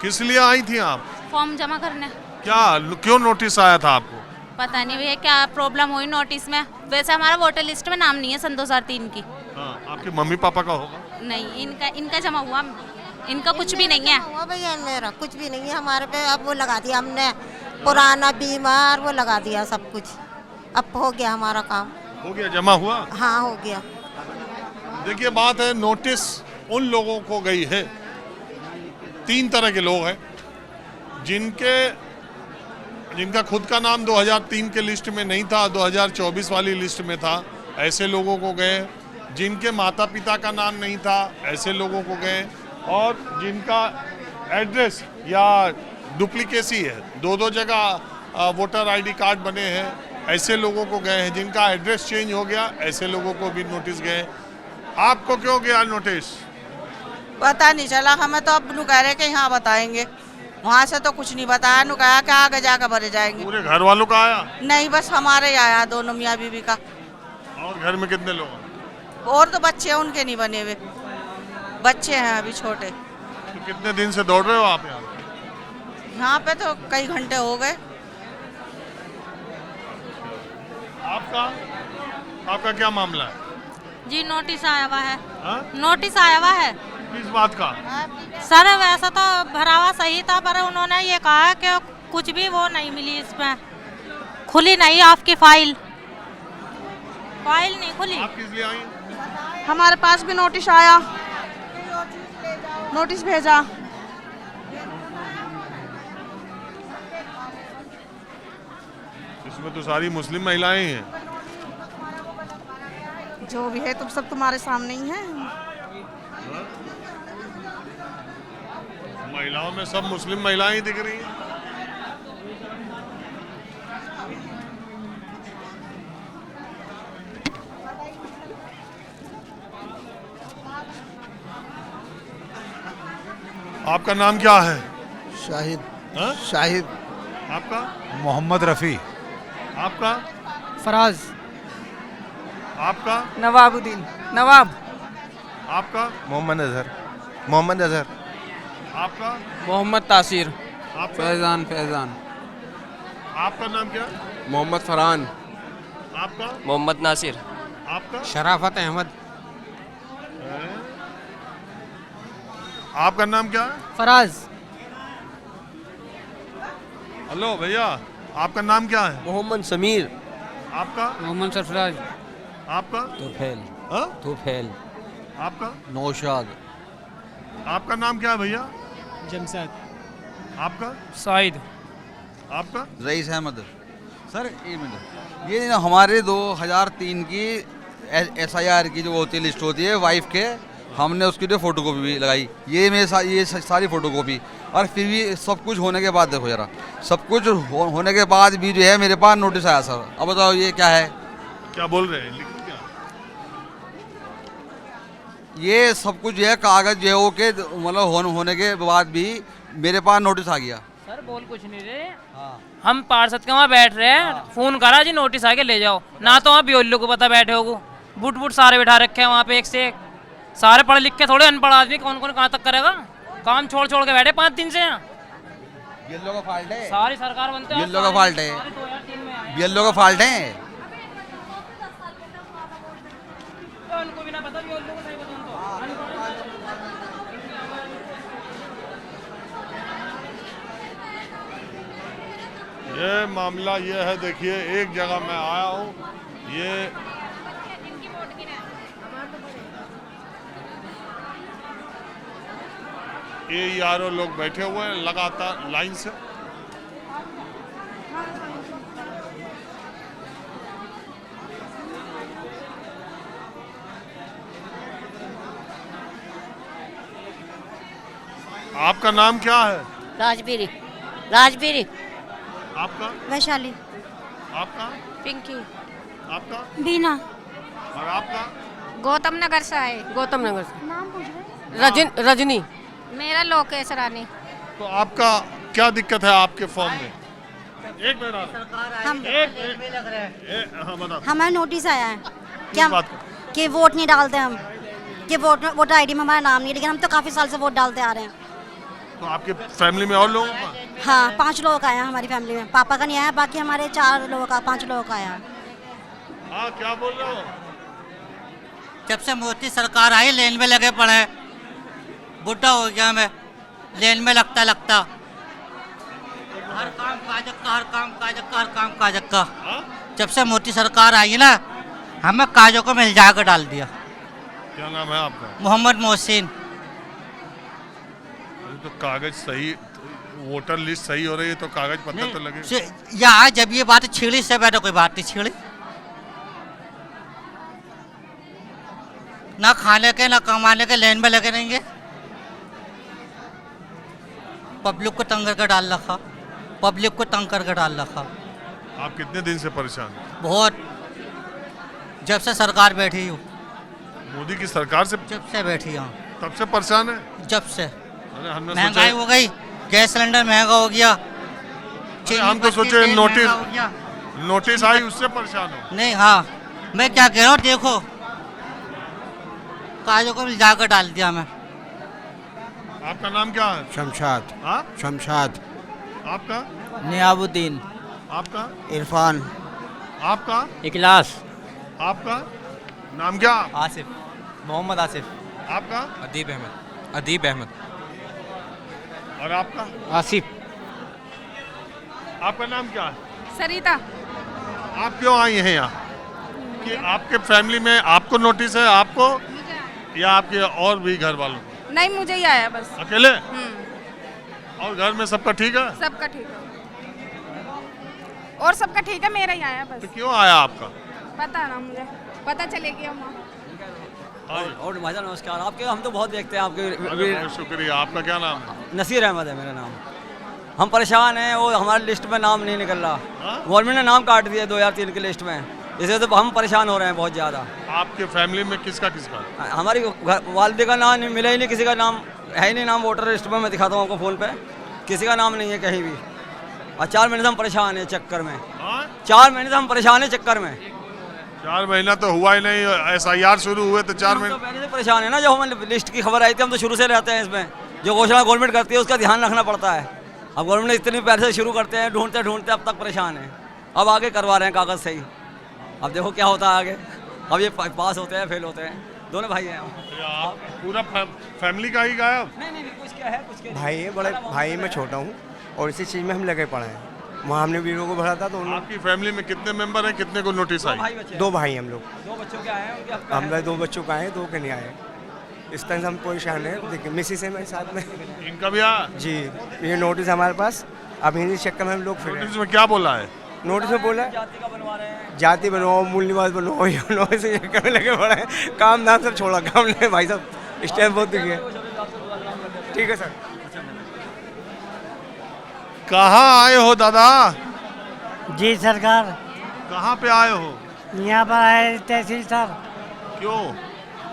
किस लिए आई थी आप? फॉर्म जमा करने। क्या क्यों नोटिस आया था आपको? पता नहीं भैया क्या प्रॉब्लम हुई नोटिस में। वैसे हमारा वोटर लिस्ट में नाम नहीं है सन 2003 की। हाँ, आपके मम्मी पापा का होगा। नहीं, इनका जमा हुआ, इनका कुछ भी नहीं है। हुआ भैया, मेरा कुछ भी नहीं है हमारे पे। अब वो लगा दिया हमने, पुराना बीमार वो लगा दिया सब कुछ। अब हो गया हमारा काम। हो गया, जमा हुआ। हाँ हो गया। देखिए बात है, नोटिस उन लोगों को गई है, 3 तरह के लोग हैं जिनका खुद का नाम 2003 के लिस्ट में नहीं था, 2024 वाली लिस्ट में था, ऐसे लोगों को गए। जिनके माता पिता का नाम नहीं था, ऐसे लोगों को गए। और जिनका एड्रेस या डुप्लीकेसी है, 2 जगह वोटर आईडी कार्ड बने हैं, ऐसे लोगों को गए हैं। जिनका एड्रेस चेंज हो गया, ऐसे लोगों को भी नोटिस गए। आपको क्यों गया नोटिस? पता नहीं चला हमें, तो अब नु कह रहे कि यहाँ बताएंगे, वहाँ से तो कुछ नहीं बताया। नु कहा कि आगे जाकर भरे जाएंगे। पूरे घर वालों का आया? नहीं, बस हमारे ही आया, दोनों मियाँ बीवी का। और घर में कितने लोग हैं? और तो बच्चे हैं, उनके नहीं बने हुए, बच्चे हैं अभी छोटे। तो कितने दिन से दौड़ रहे हो आप यहाँ? यहाँ पे तो कई घंटे हो गए। आपका क्या मामला है? जी नोटिस आया हुआ है। हाँ? नोटिस आया हुआ है किस बात का? सर। वैसा तो भरा हुआ सही था, पर उन्होंने ये कहा कि कुछ भी वो नहीं मिली, इसमें खुली नहीं आपकी फाइल नहीं खुली। आप किस लिए आई? हमारे पास भी नोटिस आया, नोटिस भेजा। इसमें तो सारी मुस्लिम महिलाएं हैं। जो भी है तुम सब तुम्हारे सामने ही है। महिलाओं में सब मुस्लिम महिलाएं ही दिख रही हैं। आपका नाम क्या है? शाहिद। हाँ? शाहिद। आपका? मोहम्मद रफ़ी। आपका? फराज। आपका? नवाबुद्दीन। नवाब। आपका? मोहम्मद अजहर। आपका? मोहम्मद तासीर। आपका? फैज़ान। आपका नाम क्या? मोहम्मद फरहान। आपका? मोहम्मद नासिर। आपका? शराफत अहमद। आपका नाम क्या है? फराज। हेलो भैया, आपका नाम क्या है? मोहम्मद समीर। आपका? मोहम्मद सरफराज। आपका? तुफैल। हाँ? तुफैल। आपका? नौशाद। आपका नाम क्या है भैया? जमशेद। आपका? साइद। आपका? रईस अहमद। सर एक मिनट, ये ना हमारे 2003 की SIR की जो होती है लिस्ट होती है वाइफ के, हमने उसकी जो फोटो कॉपी भी लगाई। ये मेरे सारी फोटो कॉपी। और फिर भी सब कुछ होने के बाद देखो जरा, सब कुछ होने के बाद भी जो है मेरे पास नोटिस आया सर। अब बताओ ये क्या है? क्या बोल रहे हैं? लिखो क्या? ये सब कुछ जो है कागज जो है वो के मतलब होने के बाद भी मेरे पास नोटिस आ गया। सर बोल कुछ नहीं रहे। हाँ। हम पार्षद के वहाँ बैठ रहे हैं। फोन करा जी, नोटिस आके ले जाओ ना। तो वहाँ बियोलियों को पता बैठे हो, बुट सारे बैठा रखे हैं वहाँ पे, एक से एक। सारे पढ़े लिख के थोड़े अनपढ़ आदमी कौन कौन कहाँ तक करेगा? काम छोड़ के बैठे 5 दिन से यहाँ। बियल्लो का फॉल्ट है। सारी सरकार बनते हैं। बियल्लो का फॉल्ट है। 2003 में आए। बियल्लो का फॉल्ट है। तो उनको भी ना पता, बियोलियों को नहीं पता उनको। ये मामला ये है, देखिए एक जगह मैं आया हूँ, ये यारों लोग बैठे हुए हैं लगातार लाइन से। आपका नाम क्या है? राजबीरी। आपका? वैशाली। आपका? पिंकी। आपका? बीना। और आपका? गौतम नगर से आए। गौतम नगर से। रजनी। मेरा लोकेश रानी। तो आपका क्या दिक्कत है आपके फॉर्म में? एक मिनट हाँ बताओ। हमें नोटिस आया है किस बात का? कि वोट नहीं डालते हम, कि वोटर आईडी में हमारा नाम नहीं है, लेकिन हम तो काफ़ी साल से वोट डालते आ रहे हैं। तो आपके फैमिली में और लोगों का? हाँ 5 लोगों का आया हमारी फैमिली में, पापा का नहीं आया, बाकी हमारे 4 लोगों का 5 लोगों का आया। हाँ क्या बोल रहे हो? जब से मोदी सरकार आई लेन में लगे पड़े हैं। बुढ़ा हो गया मैं, लेन में लगता हर काम काजक्का, हर काम काजक्का, हर काम काजक्का। जब से मोदी सरकार आई है ना, हमें काजों को मिल जाकर डाल दिया। क्या नाम है आपका? मोहम्मद मोहसिन। तो कागज सही, वोटर लिस्ट सही हो रही है तो कागज पता तो लगे। यहाँ जब ये बात छीड़ी से बैठो, कोई बात नहीं छीड़ी, ना खाने के ना कमाने के, लेन में लगे रहेंगे। पब्लिक को तंग करके डाल रखा, पब्लिक को तंग करके डाल रखा। आप कितने दिन से परेशान हैं? बहुत, जब से सरकार बैठी हूँ। मोदी की सरकार से जब से बैठी हूँ तब से परेशान है? जब से अरे हमने महंगाई हो गई, गैस सिलेंडर महंगा हो गया। हम तो सोचे नोटिस आई उससे परेशान हो। नहीं, हाँ मैं क्या कह रहा हूँ, देखो काजों को मिल जाकर डाल दिया मैं। आपका नाम क्या है? शमशाद। हाँ? शमशाद। आपका? नियाबुद्दीन। आपका? इरफान। आपका? इखलास। आपका नाम क्या? आसिफ, मोहम्मद आसिफ। आपका? अदीब अहमद। अदीब अहमद। और आपका? आसिफ। आपका नाम क्या है? सरिता। आप क्यों आई हैं यहाँ? कि आपके फैमिली में आपको नोटिस है, आपको या आपके और भी घर वालों को? नहीं, मुझे ही आया बस। अकेले? और घर में सबका ठीक है? सबका ठीक है, और सबका ठीक है, मेरा ही आया बस। तो क्यों आया आपका? पता ना मुझे, पता चलेगी हम। और भाईजान नमस्कार। आपके हम तो बहुत देखते हैं आपके। बहुत शुक्रिया। आपका क्या नाम है? नसीर अहमद है मेरा नाम। हम परेशान हैं, वो हमारे लिस्ट में नाम नहीं निकल रहा। गवर्नमेंट ने नाम काट दिया 2003 की लिस्ट में, इससे तो हम परेशान हो रहे हैं बहुत ज़्यादा। आपके फैमिली में किसका किसका? हमारी वालदे का नाम नहीं मिला ही नहीं, किसी का नाम है ही नहीं। नाम वोटर लिस्ट में मैं दिखाता हूँ आपको फ़ोन पे, किसी का नाम नहीं है कहीं भी। और 4 महीने से हम परेशान हैं चक्कर में। 4 महीने से हम परेशान हैं चक्कर में। 4 महीना तो हुआ ही नहीं, SIR शुरू हुए तो 4 महीने तो पहले से परेशान है ना। जब हमें लिस्ट की खबर आई थी, हम तो शुरू से रहते हैं इसमें। जो घोषणा गवर्नमेंट करती है उसका ध्यान रखना पड़ता है। अब गवर्नमेंट इतनी पैसे शुरू करते हैं, ढूंढते ढूंढते अब तक परेशान है। अब आगे करवा रहे हैं कागज़ सही, अब देखो क्या होता है आगे। अब ये पास होते हैं, फेल होते हैं, दोनों भाई हैं। आप पूरा फैमिली का ही गायब? नहीं, कुछ क्या है, कुछ क्या भाई है, बड़े भाई मैं छोटा हूँ और इसी चीज़ में हम लगे पड़े हैं। वहाँ हमने वीडियो को भरा था तो आपकी फैमिली में कितने मेंबर हैं, कितने को नोटिस आई? 2 भाई हम लोग। 2 बच्चों के आए हैं, हम 2 बच्चों का आए, 2 के नहीं आए। इस तरह से हम परेशान हैं। देखिए मिसिस है मेरे साथ में। इनका भी आया? जी, ये नोटिस हमारे पास। अब हिंदी चक्कर में हम लोग फिर नोटिस में क्या बोला है? नोटिस में बोला जाति का बनवा रहे हैं, जाति बनवाओ, मूल निवास बनवाओ, इसी चक्कर में लगे पड़े हैं। काम नाम सब छोड़ा, काम नहीं भाई साहब, स्टैम्प बहुत दिखे। ठीक है सर। कहाँ आए हो दादा? जी सरकार। कहाँ पे आए हो? यहाँ पर आए तहसील सर। क्यों?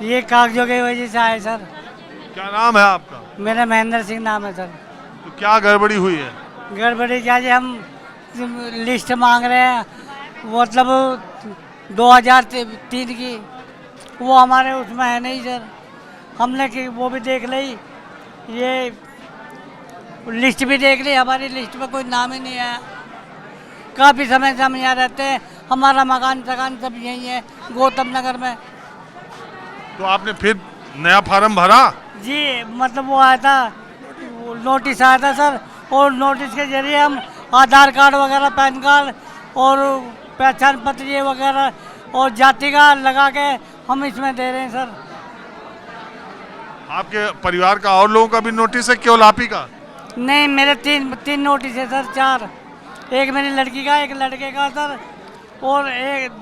ये कागजों की वजह से आए सर। क्या नाम है आपका? मेरा महेंद्र सिंह नाम है सर। तो क्या गड़बड़ी हुई है? गड़बड़ी क्या जी, हम लिस्ट मांग रहे हैं, मतलब 2003 की, वो हमारे उसमें है नहीं सर। हमने कि वो भी देख ली, ये लिस्ट भी देख ली, हमारी लिस्ट में कोई नाम ही नहीं आया। काफ़ी समय से हम यहाँ रहते हैं, हमारा मकान सब यहीं है गौतम नगर में। तो आपने फिर नया फार्म भरा? जी, मतलब वो आया था, नोटिस आया था सर, और नोटिस के जरिए हम आधार कार्ड वगैरह, पैन कार्ड और पहचान पत्र ये वगैरह और जाति का लगा के हम इसमें दे रहे हैं सर। आपके परिवार का और लोगों का भी नोटिस है, केवल आप ही का? नहीं, मेरे 3 नोटिस है सर, 4। एक मेरी लड़की का, एक लड़के का सर, और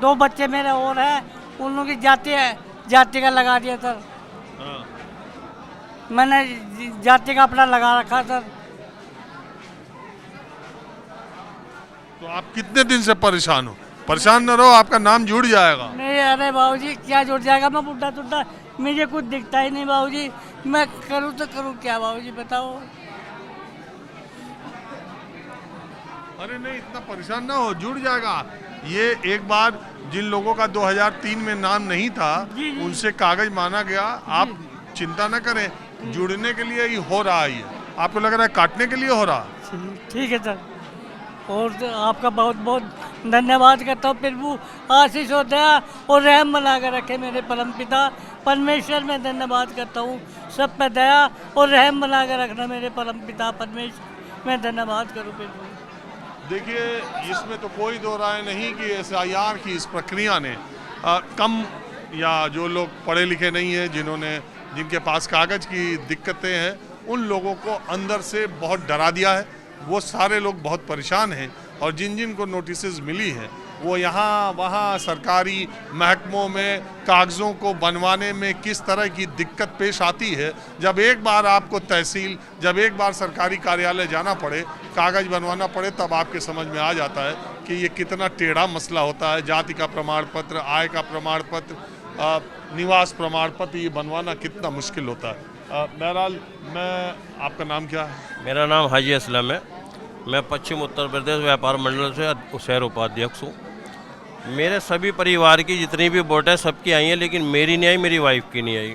2 बच्चे मेरे और हैं, उन लोगों की जाति का लगा दिया सर। मैंने जाति का अपना लगा रखा सर। तो आप कितने दिन से परेशान हो? परेशान न रहो, आपका नाम जुड़ जाएगा। नहीं, अरे बाबूजी क्या जुड़ जाएगा, मैं बुढ़ा टुड्ढा, मुझे कुछ दिखता ही नहीं बाबूजी, मैं करूँ तो करूँ क्या बाबूजी बताओ। अरे नहीं, इतना परेशान ना हो, जुड़ जाएगा। ये एक बार जिन लोगों का 2003 में नाम नहीं था, उनसे कागज माना गया। आप चिंता न करें, जुड़ने के लिए ही हो रहा है। आपको लग रहा है काटने के लिए हो रहा? ठीक है सर, और आपका बहुत बहुत धन्यवाद करता हूँ। प्रभु आशीष और दया और रहम बना कर रखे मेरे परम पिता परमेश्वर। में धन्यवाद करता हूँ, सब पे दया और रहम बना कर रखना मेरे परम पिता परमेश्वर। मैं धन्यवाद करूँ प्रभु। देखिए, इसमें तो कोई दो राय नहीं कि SIR की इस प्रक्रिया ने कम या जो लोग पढ़े लिखे नहीं हैं, जिनके पास कागज़ की दिक्कतें हैं, उन लोगों को अंदर से बहुत डरा दिया है। वो सारे लोग बहुत परेशान हैं और जिन जिन को नोटिस मिली है वो यहाँ वहाँ सरकारी महकमों में कागज़ों को बनवाने में किस तरह की दिक्कत पेश आती है। जब एक बार आपको तहसील, जब एक बार सरकारी कार्यालय जाना पड़े, कागज़ बनवाना पड़े, तब आपके समझ में आ जाता है कि ये कितना टेढ़ा मसला होता है। जाति का प्रमाण पत्र, आय का प्रमाण पत्र, निवास प्रमाण पत्र, ये बनवाना कितना मुश्किल होता है। बहरहाल, आपका नाम क्या है? मेरा नाम हाजी असलम है। मैं पश्चिम उत्तर प्रदेश व्यापार मंडल से शहर उपाध्यक्ष हूँ। मेरे सभी परिवार की जितनी भी वोट है सबकी आई हैं, लेकिन मेरी नहीं आई, मेरी वाइफ की नहीं आई।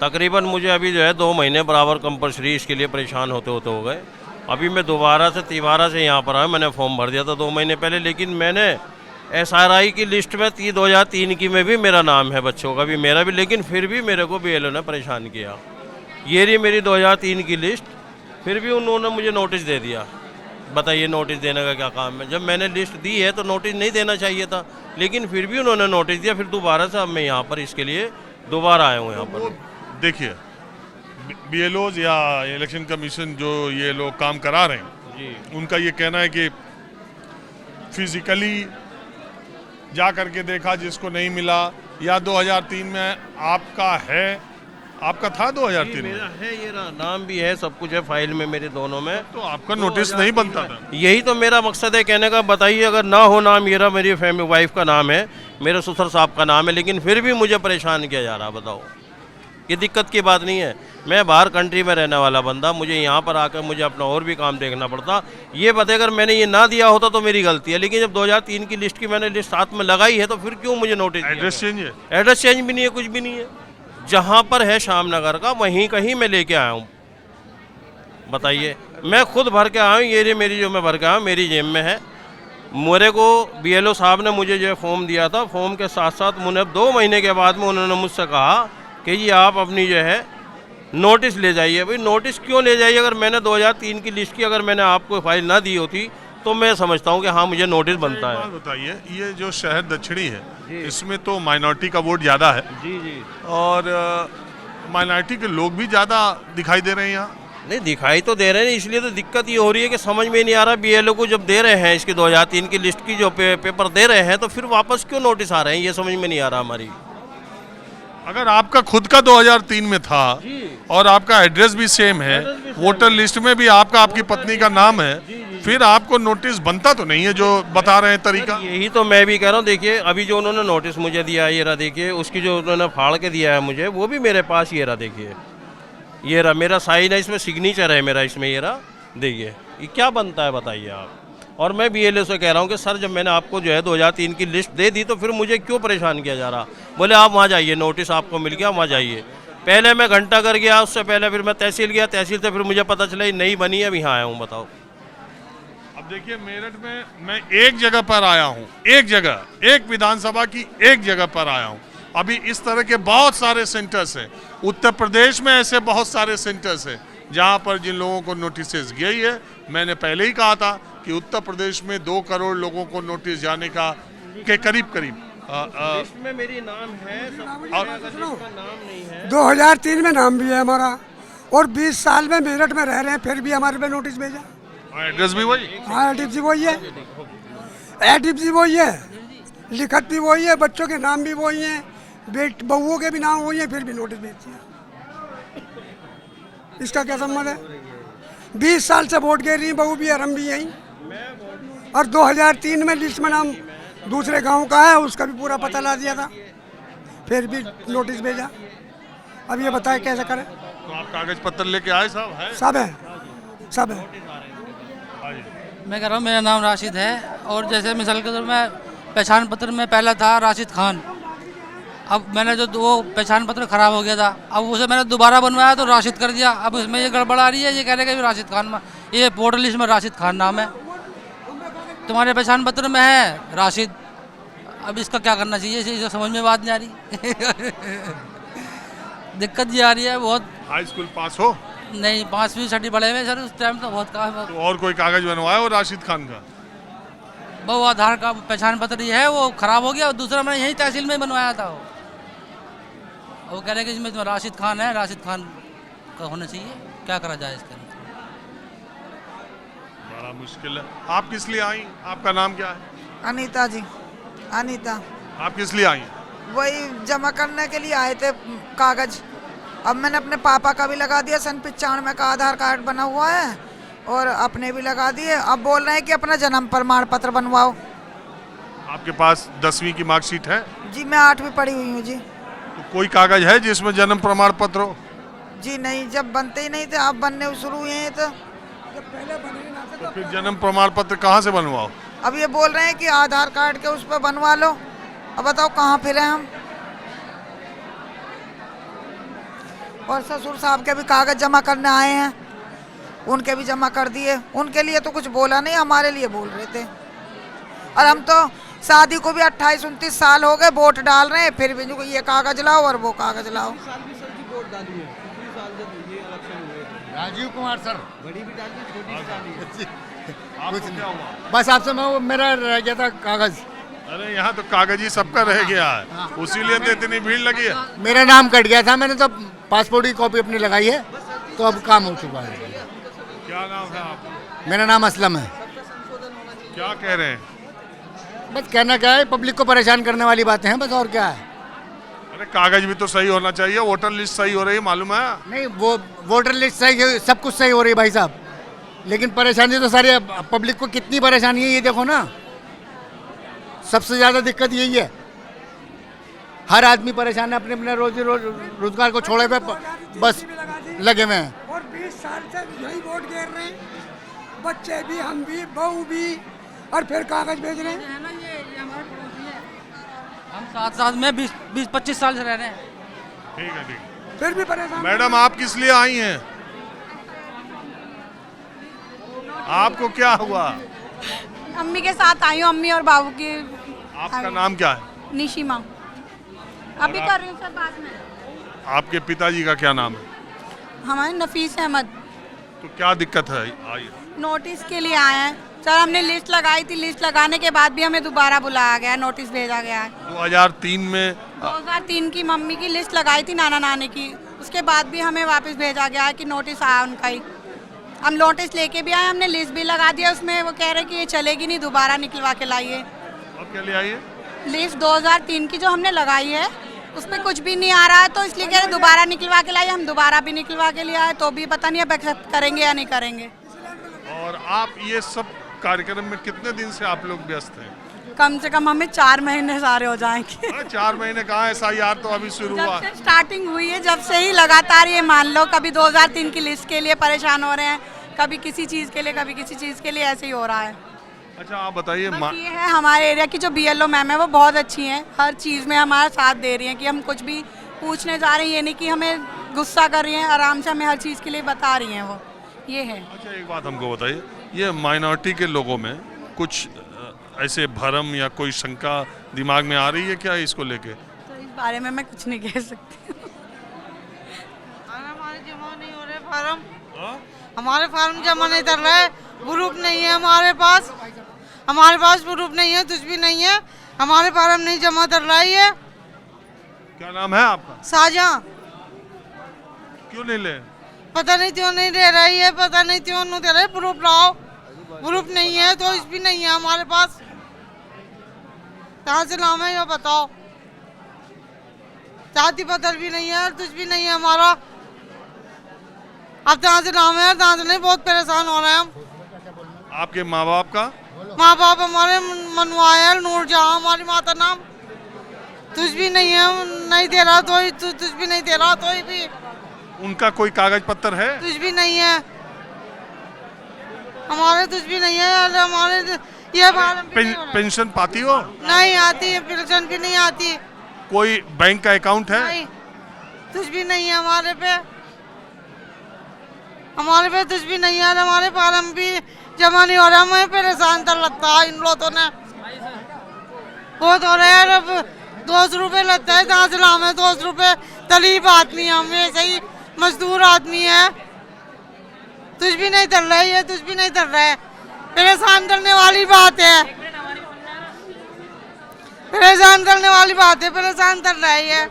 तकरीबन मुझे अभी जो है 2 महीने बराबर कंपल्सरी इसके लिए परेशान होते होते हो गए। अभी मैं तिबारा से यहाँ पर आया। मैंने फॉर्म भर दिया था 2 महीने पहले, लेकिन मैंने SRI की लिस्ट में 2003 की में भी मेरा नाम है, बच्चों का भी, मेरा भी, लेकिन फिर भी मेरे को BLO ने परेशान किया। ये रही मेरी 2003 की लिस्ट, फिर भी उन्होंने मुझे नोटिस दे दिया। बताइए नोटिस देने का क्या काम है? जब मैंने लिस्ट दी है तो नोटिस नहीं देना चाहिए था, लेकिन फिर भी उन्होंने नोटिस दिया। फिर दोबारा से अब मैं यहाँ पर इसके लिए दोबारा आया हूँ यहाँ पर। देखिए, BLOs या इलेक्शन कमीशन जो ये लोग काम करा रहे हैं जी, उनका ये कहना है कि फिजिकली जा करके देखा, जिसको नहीं मिला, या 2003 में आपका था 2003 में? मेरा है, ये नाम भी है, सब कुछ है फाइल में मेरे दोनों में। तो आपका नोटिस नहीं बनता था? यही तो मेरा मकसद है कहने का। बताइए, अगर ना हो नाम, ये रहा मेरी फैमिली, वाइफ का नाम है, मेरे ससुर साहब का नाम है, लेकिन फिर भी मुझे परेशान किया जा रहा। बताओ, ये दिक्कत की बात नहीं है। मैं बाहर कंट्री में रहने वाला बंदा, मुझे यहाँ पर आकर मुझे अपना और भी काम देखना पड़ता। ये बताए, अगर मैंने ये ना दिया होता तो मेरी गलती है, लेकिन जब 2003 की लिस्ट की मैंने लिस्ट साथ में लगाई है तो फिर क्यों मुझे नोटिस? एड्रेस चेंज है? एड्रेस चेंज भी नहीं है, कुछ भी नहीं है। जहाँ पर है श्यामनगर का, वहीं कहीं मैं लेके आया हूँ। बताइए, मैं खुद भर के आया हूँ। ये मेरी जो मैं भर के आया हूँ, मेरी जेब में है। मेरे को BLO साहब ने मुझे जो फॉर्म दिया था, फॉर्म के साथ साथ मुझे 2 महीने के बाद में उन्होंने मुझसे कहा कि ये आप अपनी जो है नोटिस ले जाइए। भाई नोटिस क्यों ले जाइए? अगर मैंने 2003 की लिस्ट की अगर मैंने आपको फाइल ना दी होती तो मैं समझता हूँ कि हाँ मुझे नोटिस बनता है। बताइए, ये जो शहर दक्षिणी है, इसमें तो माइनॉरिटी का वोट ज़्यादा है जी जी, और माइनॉरिटी के लोग भी ज़्यादा दिखाई दे रहे हैं यहाँ। नहीं दिखाई तो दे रहे हैं, इसलिए तो दिक्कत ये हो रही है कि समझ में नहीं आ रहा। BLO को जब दे रहे हैं इसकी 2003 की लिस्ट की जो पेपर दे रहे हैं, तो फिर वापस क्यों नोटिस आ रहे हैं, ये समझ में नहीं आ रहा हमारी। अगर आपका खुद का 2003 में था और आपका एड्रेस भी सेम है, वोटर लिस्ट में भी आपकी पत्नी का नाम है, फिर आपको नोटिस बनता तो नहीं है जो बता रहे हैं तरीका। यही तो मैं भी कह रहा हूँ। देखिए, अभी जो उन्होंने नोटिस मुझे दिया है, ये रहा देखिए, उसकी जो उन्होंने फाड़ के दिया है मुझे, वो भी मेरे पास ये रहा। देखिए, ये रहा मेरा साइन है, इसमें सिग्नेचर है मेरा, इसमें ये रहा। देखिए, ये क्या बनता है बताइए आप। और मैं BLO से कह रहा हूँ कि सर, जब मैंने आपको जो है 2003 की लिस्ट दे दी तो फिर मुझे क्यों परेशान किया जा रहा? बोले आप वहाँ जाइए, नोटिस आपको मिल गया, वहाँ जाइए। पहले मैं घंटाघर गया, उससे पहले फिर मैं तहसील गया, तहसील से फिर मुझे पता चला नहीं बनी, अब यहाँ आया हूँ। बताओ। अब देखिए, मेरठ में मैं एक जगह पर आया हूँ, एक जगह, एक विधानसभा की एक जगह पर आया हूँ। अभी इस तरह के बहुत सारे सेंटर्स हैं। उत्तर प्रदेश में ऐसे बहुत सारे सेंटर्स हैं जहाँ पर जिन लोगों को नोटिस गई है। मैंने पहले ही कहा था कि उत्तर प्रदेश में 2 करोड़ लोगों को नोटिस जाने का के करीब लिस्ट में मेरी नाम है, सब कुछ है, अगर जिसका नाम नहीं है। 2003 में नाम भी है हमारा, और 20 साल में मेरठ में रह रहे हैं, फिर भी हमारे पे नोटिस भेजा। एड्रेस भी वही? हाँ, एड्रेस भी वही है, एड्रेस भी वही है, लिखत भी वही है, बच्चों के नाम भी वही हैं, बहुओं के भी नाम वही है, फिर भी नोटिस भेज दिया। इसका क्या संबंध है? 20 साल से वोट गिर रही, बहू भी है, हम भी यहीं। और 2003 में लिस्ट में नाम दूसरे गांव का है, उसका भी पूरा पता ला दिया था, फिर भी नोटिस भेजा। अब ये बताए कैसे करें? तो आप कागज पत्र लेके आए साहब? है सब है, सब है। मैं कह रहा हूँ, मेरा नाम राशिद है, और जैसे मिसाल के तौर में पहचान पत्र में पहला था राशिद खान, अब मैंने जो वो पहचान पत्र खराब हो गया था, अब उसे मैंने दोबारा बनवाया तो राशिद कर दिया। अब इसमें ये गड़बड़ आ रही है, ये कह रहे कि राशिद खान में, ये वोटर लिस्ट में राशिद खान नाम है, तुम्हारे पहचान पत्र में है राशिद। अब इसका क्या करना चाहिए, इसे समझ में बात नहीं आ रही। दिक्कत ये आ रही है बहुत। हाई स्कूल पास हो? नहीं, 5वीं 6वीं पढ़े हुए सर, उस टाइम तो बहुत काम है। तो और कोई कागज बनवाया हो राशिद खान का? वो आधार का पहचान पत्र ये है, वो खराब हो गया, और दूसरा मैंने यही तहसील में बनवाया था। वो कह रहे कि इसमें राशिद खान है, राशिद खान का होना चाहिए, क्या करा जाए इसके अंदर। बड़ा मुश्किल है। आप किस लिए आई? आपका नाम क्या है? अनीता जी, अनीता। आप किस लिए आई? वही जमा करने के लिए आए थे कागज। अब मैंने अपने पापा का भी लगा दिया, सन 95 का आधार कार्ड बना हुआ है, और अपने भी लगा दिए। अब बोल रहे हैं कि अपना जन्म प्रमाण पत्र बनवाओ। आपके पास 10वीं की मार्कशीट है? जी मैं 8वीं पढ़ी हुई हूँ जी। तो कोई कागज है जिसमें जन्म प्रमाण पत्र हो? जी नहीं, जब बनते ही नहीं थे, अब बनने शुरू हुए हैं तो फिर जन्म प्रमाण पत्र कहाँ से बनवाओ? अब ये बोल रहे हैं कि आधार कार्ड के उस पर बनवा लो। अब बताओ कहाँ फिरे हम। और ससुर साहब के भी कागज जमा करने आए हैं, उनके भी जमा कर दिए। उनके लिए तो कुछ बोला नहीं, हमारे लिए बोल रहे थे। और हम तो शादी को भी 28-29 साल हो गए, वोट डाल रहे हैं, फिर भी ये कागज लाओ और वो कागज लाओ। राजीव कुमार सर। बड़ी भी डाली, छोटी भी डाली। आपको क्या हुआ? बस आपसे मेरा रह गया था कागज। अरे यहाँ तो कागज ही सबका रह गया है, उसीलिए तो इतनी भीड़ लगी है। मेरा नाम कट गया था, मैंने तो पासपोर्ट की कॉपी अपनी लगाई है, तो अब काम हो चुका है। क्या नाम है आपका? मेरा नाम असलम है। क्या कह रहे हैं? बस कहना क्या है, पब्लिक को परेशान करने वाली बातें हैं बस, और क्या है। अरे कागज भी तो सही होना चाहिए, वोटर लिस्ट सही हो रही है, मालूम है? नहीं, वो वोटर लिस्ट सही, सब कुछ सही हो रही है भाई साहब, लेकिन परेशानी तो सारी पब्लिक को कितनी परेशानी है ये देखो ना। सबसे ज़्यादा दिक्कत यही है, हर आदमी परेशान है, अपने अपने रोजगार को छोड़े हुए बस लगे हुए हैं। और 20 साल से यही वोट गिर रहे हैं, बच्चे भी, हम भी, बहू भी, और फिर कागज भेज रहे हैं। हम साथ में 20-25 साल से रह रहे हैं। ठीक है, ठीक है। फिर भी परेशान। मैडम आप किस लिए आई हैं? आपको क्या हुआ? अम्मी के साथ आई हूँ, अम्मी और बाबू की। आपका नाम क्या है? निशिमा। अभी कर रही हूँ सर, बाद में। आपके पिताजी का क्या नाम है? हमारे नफीस अहमद। तो क्या दिक्कत है? आइए। नोटिस के लिए आए हैं सर, हमने लिस्ट लगाई थी, लिस्ट लगाने के बाद भी हमें दोबारा बुलाया गया, नोटिस भेजा गया है। 2003 में 2003 की मम्मी की लिस्ट लगाई थी, नाना नानी की, उसके बाद भी हमें वापस भेजा गया है कि नोटिस आया उनका ही। हम नोटिस लेके भी आए, हमने लिस्ट भी लगा दिया, उसमें वो कह रहे कि ये चलेगी नहीं, दोबारा निकलवा के लाइए। और क्या ले आइए? लिस्ट 2003 की जो हमने लगाई है उसमें कुछ भी नहीं आ रहा है, तो इसलिए कह रहे दोबारा निकलवा के लाइए। हम दोबारा भी निकलवा के लिए आए, तो भी पता नहीं अब एक्सेप्ट करेंगे या नहीं करेंगे। और आप ये सब कार्यक्रम में कितने दिन से आप लोग व्यस्त हैं? कम से कम हमें 4 महीने सारे हो जाएंगे। 4 महीने कहाँ, SIR तो अभी शुरू हुआ। जब से स्टार्टिंग हुई है, जब से ही लगातार ये मान लो, कभी 2003 की लिस्ट के लिए परेशान हो रहे हैं, कभी किसी चीज़ के लिए, कभी किसी चीज़ के लिए, ऐसे ही हो रहा है। अच्छा आप बताइए। ये है हमारे एरिया की जो BLO मैम है, वो बहुत अच्छी हैं, हर चीज़ में हमारा साथ दे रही हैं कि हम कुछ भी पूछने जा रहे हैं, ये नहीं कि हमें गुस्सा कर रही हैं, आराम से हमें हर चीज़ के लिए बता रही हैं वो, ये है। अच्छा एक बात हमको बताइए, ये माइनॉरिटी के लोगों में कुछ ऐसे भरम या कोई शंका दिमाग में आ रही है क्या इसको लेके? तो इस बारे में मैं कुछ नहीं कह सकती। हमारे जमा नहीं हो रहे फार्म, हमारे फार्म जमा नहीं कर रहे, ग्रुप नहीं है हमारे पास ग्रुप नहीं है, कुछ भी नहीं है, हमारे फार्म नहीं जमा कर रही है। क्या नाम है आपका? साजा। क्यों नहीं ले? पता नहीं क्यों नहीं दे रही है, पता नहीं क्यों नहीं दे रहे, प्रूफ लाओ, प्रूफ नहीं है तो इस भी नहीं है हमारे पास, कहाँ से नाम है ये बताओ। जाति पत्र भी नहीं है, कुछ भी नहीं है हमारा, अब कहाँ से नाम है, कहाँ से नहीं, बहुत परेशान हो रहे हैं हम। आपके माँ बाप का? माँ बाप हमारे मनवाया नूर जहाँ, हमारी माता नाम, कुछ भी नहीं है, नहीं दे रहा तो कुछ भी नहीं दे रहा तो भी। उनका कोई कागज पत्र है? कुछ भी नहीं है हमारे, कुछ भी नहीं है हमारे। ये पेंशन पाती हो? नहीं आती, पेंशन भी नहीं आती, कोई बैंक का अकाउंट है? नहीं, कुछ भी नहीं है हमारे पे कुछ भी नहीं है। हमारे फार्म भी जमा नहीं हो रहा, हमें परेशान कर लगता है इन लोगों ने। बहुत हो रहा है, अब 200 रुपये लगता है, जहाँ से लाम है 200 रुपये। तलीब आदमी है, हम ऐसे ही मजदूर आदमी है, कुछ भी नहीं कर रहा है, ये कुछ भी नहीं कर रहा है। परेशान करने वाली बात है, परेशान करने वाली बात है, परेशान कर रहा है ये।